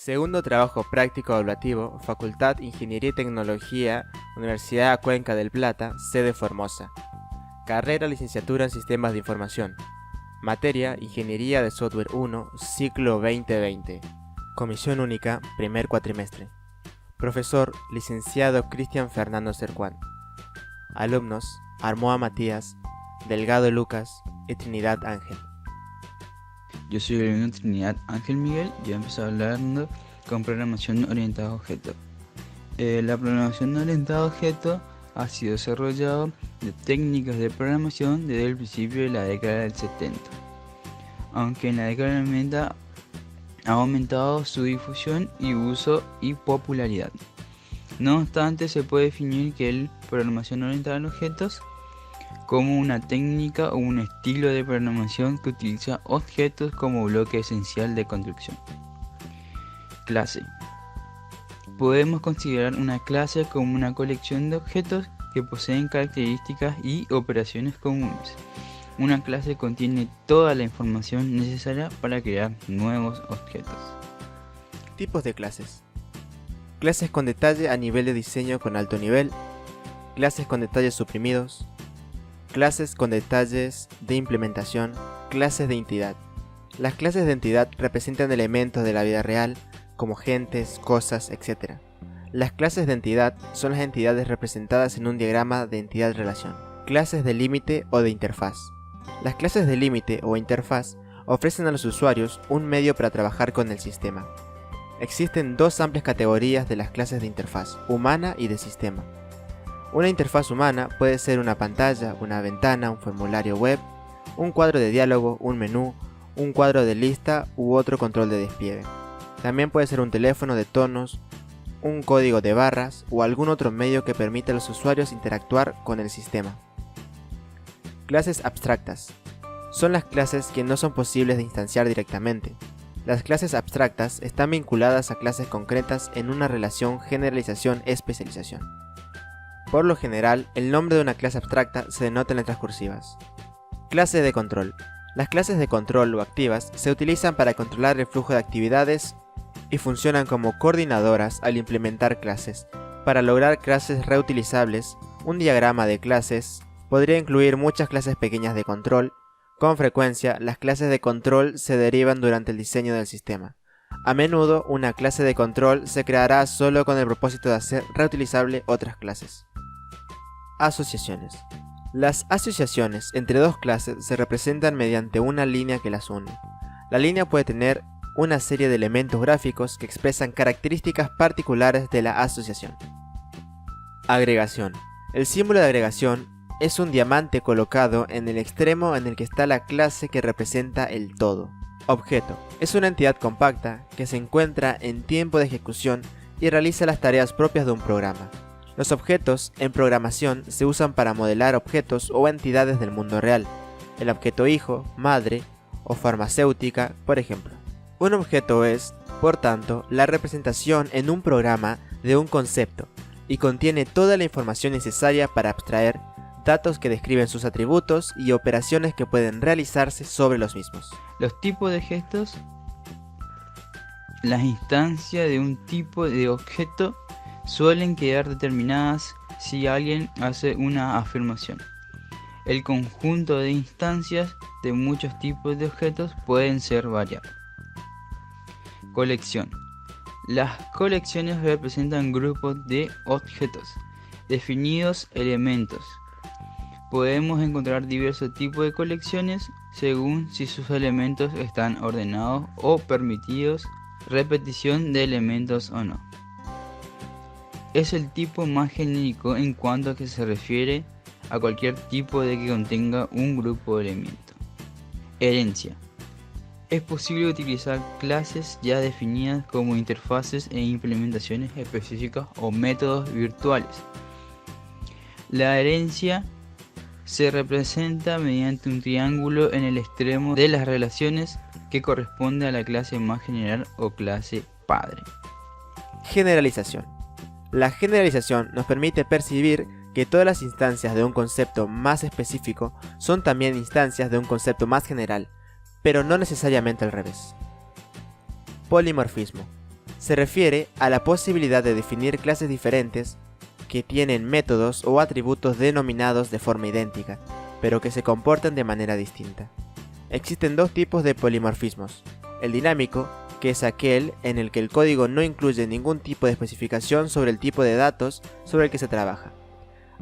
Segundo trabajo práctico evaluativo, Facultad Ingeniería y Tecnología, Universidad Cuenca del Plata, sede Formosa. Carrera Licenciatura en Sistemas de Información. Materia Ingeniería de Software 1, ciclo 2020. Comisión única, primer cuatrimestre. Profesor Licenciado Cristian Fernando Cercuán. Alumnos Armoa Matías, Delgado Lucas y Trinidad Ángel. Yo soy el alumno Trinidad Ángel Miguel y voy a empezar hablando con programación orientada a objetos. La programación orientada a objetos ha sido desarrollado de técnicas de programación desde el principio de la década del 70, aunque en la década del 90 ha aumentado su difusión y uso y popularidad. No obstante, se puede definir que la programación orientada a objetos como una técnica o un estilo de programación que utiliza objetos como bloque esencial de construcción. Clase. Podemos considerar una clase como una colección de objetos que poseen características y operaciones comunes. Una clase contiene toda la información necesaria para crear nuevos objetos. Tipos de clases. Clases con detalle a nivel de diseño con alto nivel. Clases con detalles suprimidos. Clases con detalles de implementación. Clases de entidad. Las clases de entidad representan elementos de la vida real, como gentes, cosas, etc. Las clases de entidad son las entidades representadas en un diagrama de entidad-relación. Clases de límite o de interfaz. Las clases de límite o interfaz ofrecen a los usuarios un medio para trabajar con el sistema. Existen dos amplias categorías de las clases de interfaz, humana y de sistema. Una interfaz humana puede ser una pantalla, una ventana, un formulario web, un cuadro de diálogo, un menú, un cuadro de lista u otro control de despliegue. También puede ser un teléfono de tonos, un código de barras o algún otro medio que permita a los usuarios interactuar con el sistema. Clases abstractas. Son las clases que no son posibles de instanciar directamente. Las clases abstractas están vinculadas a clases concretas en una relación generalización-especialización. Por lo general, el nombre de una clase abstracta se denota en letras cursivas. Clase de control. Las clases de control o activas se utilizan para controlar el flujo de actividades y funcionan como coordinadoras al implementar clases. Para lograr clases reutilizables, un diagrama de clases podría incluir muchas clases pequeñas de control. Con frecuencia, las clases de control se derivan durante el diseño del sistema. A menudo, una clase de control se creará solo con el propósito de hacer reutilizable otras clases. Asociaciones. Las asociaciones entre dos clases se representan mediante una línea que las une. La línea puede tener una serie de elementos gráficos que expresan características particulares de la asociación. Agregación. El símbolo de agregación es un diamante colocado en el extremo en el que está la clase que representa el todo. Objeto. Es una entidad compacta que se encuentra en tiempo de ejecución y realiza las tareas propias de un programa. Los objetos en programación se usan para modelar objetos o entidades del mundo real. El objeto hijo, madre o farmacéutica, por ejemplo. Un objeto es, por tanto, la representación en un programa de un concepto y contiene toda la información necesaria para abstraer datos que describen sus atributos y operaciones que pueden realizarse sobre los mismos. Los tipos de gestos. Las instancias de un tipo de objeto suelen quedar determinadas si alguien hace una afirmación. El conjunto de instancias de muchos tipos de objetos pueden ser variables. Colección. Las colecciones representan grupos de objetos, definidos elementos. Podemos encontrar diversos tipos de colecciones según si sus elementos están ordenados o permitidos repetición de elementos o no. Es el tipo más genérico en cuanto a que se refiere a cualquier tipo de que contenga un grupo de elementos. Herencia. Es posible utilizar clases ya definidas como interfaces e implementaciones específicas o métodos virtuales. La herencia se representa mediante un triángulo en el extremo de las relaciones que corresponde a la clase más general o clase padre. Generalización. La generalización nos permite percibir que todas las instancias de un concepto más específico son también instancias de un concepto más general, pero no necesariamente al revés. Polimorfismo. Se refiere a la posibilidad de definir clases diferentes que tienen métodos o atributos denominados de forma idéntica, pero que se comportan de manera distinta. Existen dos tipos de polimorfismos: el dinámico, que es aquel en el que el código no incluye ningún tipo de especificación sobre el tipo de datos sobre el que se trabaja.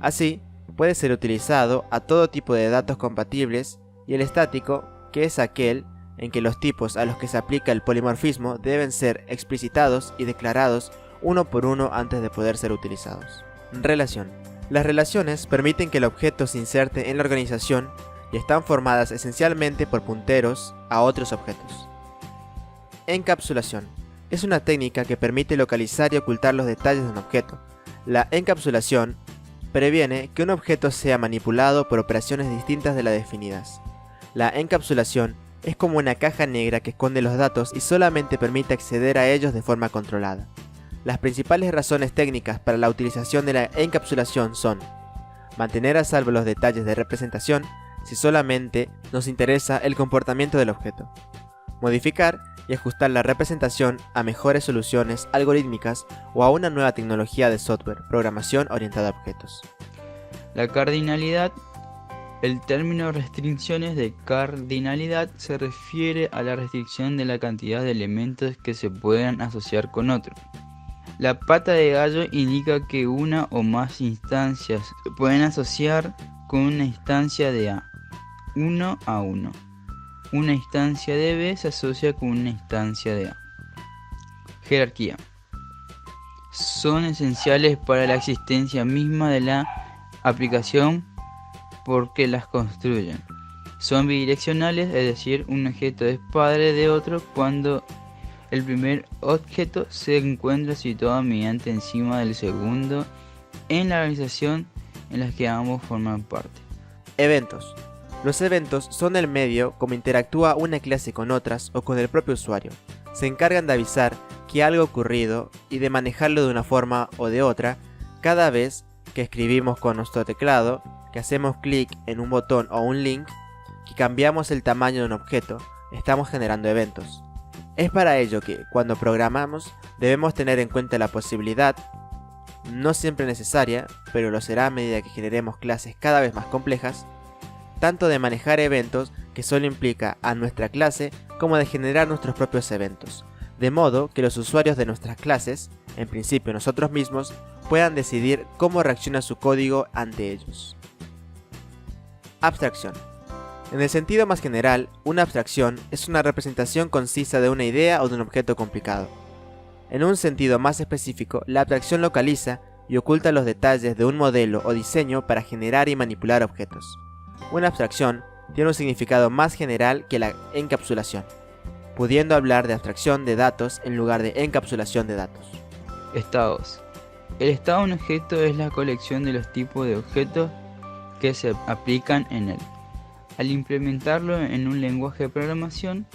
Así, puede ser utilizado a todo tipo de datos compatibles, y el estático, que es aquel en que los tipos a los que se aplica el polimorfismo deben ser explicitados y declarados uno por uno antes de poder ser utilizados. Relación. Las relaciones permiten que el objeto se inserte en la organización y están formadas esencialmente por punteros a otros objetos. Encapsulación. Es una técnica que permite localizar y ocultar los detalles de un objeto. La encapsulación previene que un objeto sea manipulado por operaciones distintas de las definidas. La encapsulación es como una caja negra que esconde los datos y solamente permite acceder a ellos de forma controlada. Las principales razones técnicas para la utilización de la encapsulación son: mantener a salvo los detalles de representación si solamente nos interesa el comportamiento del objeto; modificar y ajustar la representación a mejores soluciones algorítmicas o a una nueva tecnología de software, programación orientada a objetos. La cardinalidad. El término restricciones de cardinalidad se refiere a la restricción de la cantidad de elementos que se puedan asociar con otro. La pata de gallo indica que una o más instancias se pueden asociar con una instancia de A, 1 a 1. Una instancia de B se asocia con una instancia de A. Jerarquía. Son esenciales para la existencia misma de la aplicación porque las construyen. Son bidireccionales, es decir, un objeto es padre de otro cuando el primer objeto se encuentra situado mediante encima del segundo en la organización en la que ambos forman parte. Eventos. Los eventos son el medio como interactúa una clase con otras o con el propio usuario. Se encargan de avisar que algo ha ocurrido y de manejarlo de una forma o de otra cada vez que escribimos con nuestro teclado, que hacemos clic en un botón o un link, que cambiamos el tamaño de un objeto. Estamos generando eventos. Es para ello que, cuando programamos, debemos tener en cuenta la posibilidad, no siempre necesaria, pero lo será a medida que generemos clases cada vez más complejas, tanto de manejar eventos, que solo implica a nuestra clase, como de generar nuestros propios eventos, de modo que los usuarios de nuestras clases, en principio nosotros mismos, puedan decidir cómo reacciona su código ante ellos. Abstracción. En el sentido más general, una abstracción es una representación concisa de una idea o de un objeto complicado. En un sentido más específico, la abstracción localiza y oculta los detalles de un modelo o diseño para generar y manipular objetos. Una abstracción tiene un significado más general que la encapsulación, pudiendo hablar de abstracción de datos en lugar de encapsulación de datos. Estados. El estado de un objeto es la colección de los tipos de objetos que se aplican en él. Al implementarlo en un lenguaje de programación,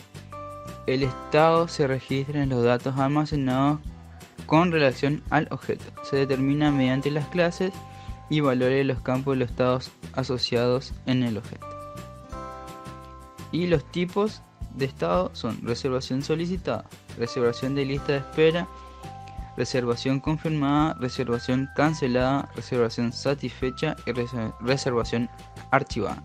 el estado se registra en los datos almacenados con relación al objeto. Se determina mediante las clases y valores de los campos de los estados asociados en el objeto. Y los tipos de estado son reservación solicitada, reservación de lista de espera, reservación confirmada, reservación cancelada, reservación satisfecha y reservación archivada.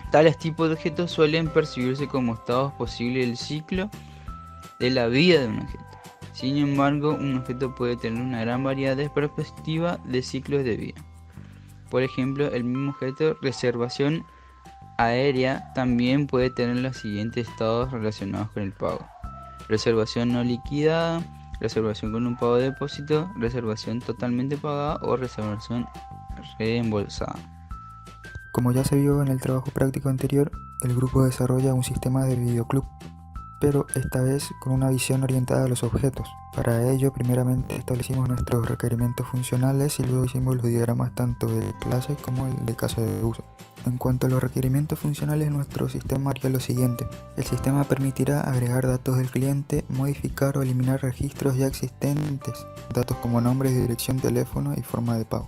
Tales tipos de objetos suelen percibirse como estados posibles del ciclo de la vida de un objeto. Sin embargo, un objeto puede tener una gran variedad de perspectivas de ciclos de vida. Por ejemplo, el mismo objeto reservación aérea también puede tener los siguientes estados relacionados con el pago: reservación no liquidada, reservación con un pago de depósito, reservación totalmente pagada o reservación reembolsada. Como ya se vio en el trabajo práctico anterior, el grupo desarrolla un sistema de videoclub, pero esta vez con una visión orientada a los objetos. Para ello, primeramente establecimos nuestros requerimientos funcionales y luego hicimos los diagramas tanto de clase como el de caso de uso. En cuanto a los requerimientos funcionales, nuestro sistema haría lo siguiente. El sistema permitirá agregar datos del cliente, modificar o eliminar registros ya existentes, datos como nombre, dirección, teléfono y forma de pago.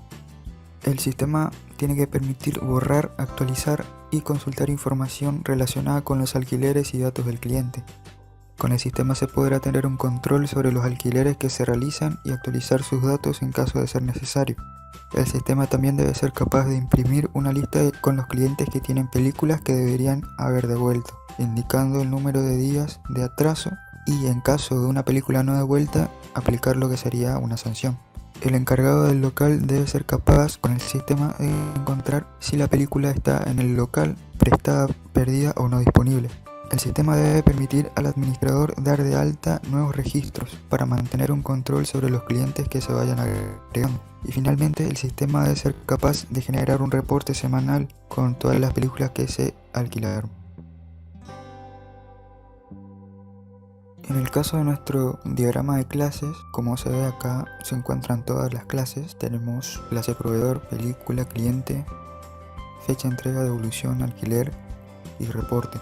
El sistema tiene que permitir borrar, actualizar y consultar información relacionada con los alquileres y datos del cliente. Con el sistema se podrá tener un control sobre los alquileres que se realizan y actualizar sus datos en caso de ser necesario. El sistema también debe ser capaz de imprimir una lista con los clientes que tienen películas que deberían haber devuelto, indicando el número de días de atraso y, en caso de una película no devuelta, aplicar lo que sería una sanción. El encargado del local debe ser capaz con el sistema de encontrar si la película está en el local, prestada, perdida o no disponible. El sistema debe permitir al administrador dar de alta nuevos registros para mantener un control sobre los clientes que se vayan agregando. Y finalmente, el sistema debe ser capaz de generar un reporte semanal con todas las películas que se alquilaron. En el caso de nuestro diagrama de clases, como se ve acá, se encuentran todas las clases. Tenemos clase proveedor, película, cliente, fecha de entrega, devolución, alquiler y reporte,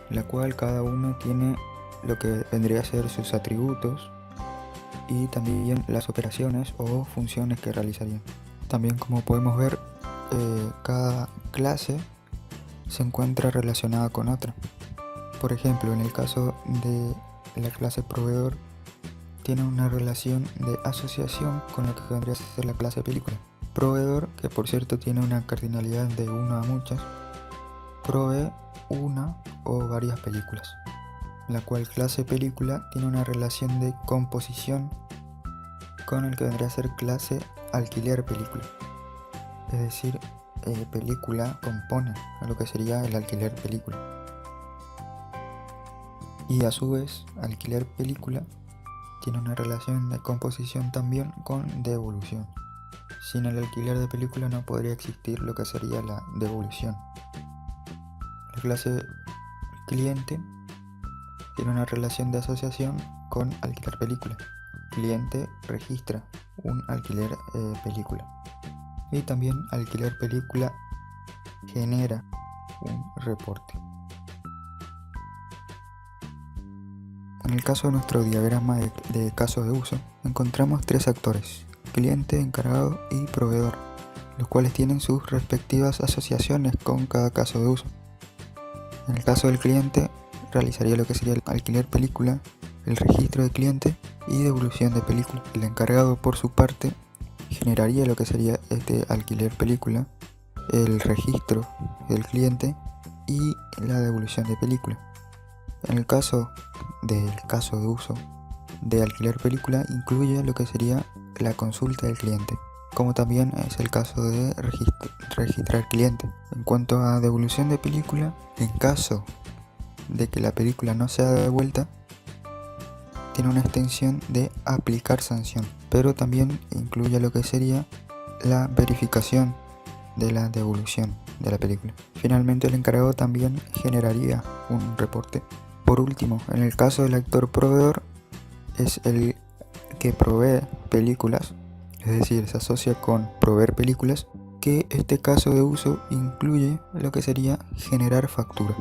la cual cada uno tiene lo que vendría a ser sus atributos y también las operaciones o funciones que realizarían. También, como podemos ver, cada clase se encuentra relacionada con otra. Por ejemplo, en el caso de la clase proveedor, tiene una relación de asociación con lo que vendría a ser la clase película. Proveedor, que por cierto tiene una cardinalidad de 1 a muchas, provee una o varias películas, la cual clase película tiene una relación de composición con el que vendría a ser clase alquiler película. Es decir, película compone a lo que sería el alquiler película. Y a su vez, alquiler película tiene una relación de composición también con devolución. Sin el alquiler de película no podría existir lo que sería la devolución. La clase cliente tiene una relación de asociación con alquiler película. Cliente registra un alquiler película. Y también alquiler película genera un reporte. En el caso de nuestro diagrama de casos de uso, encontramos 3 actores: cliente, encargado y proveedor, los cuales tienen sus respectivas asociaciones con cada caso de uso. En el caso del cliente, realizaría lo que sería el alquiler película, el registro de cliente y devolución de película. El encargado, por su parte, generaría lo que sería este alquiler película, el registro del cliente y la devolución de película. En el caso del caso de uso de alquiler película, incluye lo que sería la consulta del cliente, como también es el caso de registrar cliente. En cuanto a devolución de película, en caso de que la película no sea devuelta, tiene una extensión de aplicar sanción, pero también incluye lo que sería la verificación de la devolución de la película. Finalmente, el encargado también generaría un reporte. Por último, en el caso del actor proveedor, es el que provee películas, es decir, se asocia con proveer películas, que este caso de uso incluye lo que sería generar factura.